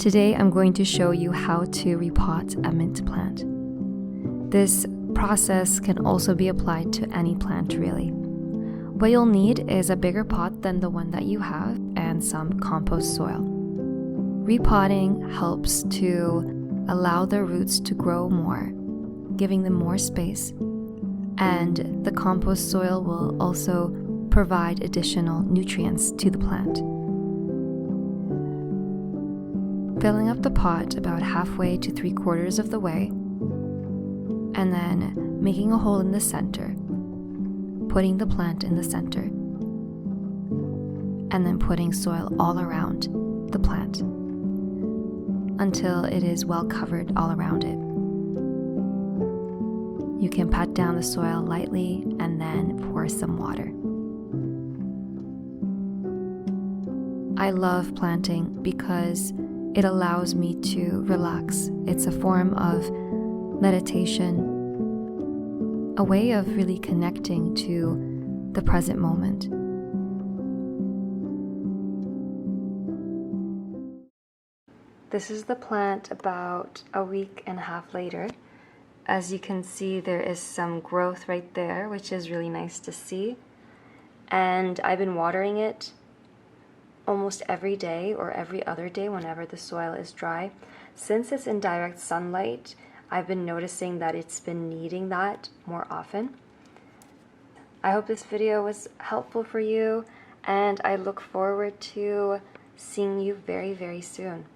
Today I'm going to show you how to repot a mint plant. This process can also be applied to any plant really. What you'll need is a bigger pot than the one that you have and some compost soil. Repotting helps to allow the roots to grow more, giving them more space, and the compost soil will also provide additional nutrients to the plant. Filling up the pot about halfway to 3/4 of the way, and then making a hole in the center, putting the plant in the center, and then putting soil all around the plant until it is well covered all around it. You can pat down the soil lightly and then pour some water. I love planting because it allows me to relax. It's a form of meditation, a way of really connecting to the present moment. This is the plant about a week and a half later. As you can see, there is some growth right there, which is really nice to see. And I've been watering it almost every day or every other day whenever the soil is dry. Since it's in direct sunlight, I've been noticing that it's been needing that more often. I hope this video was helpful for you, and I look forward to seeing you very, very soon.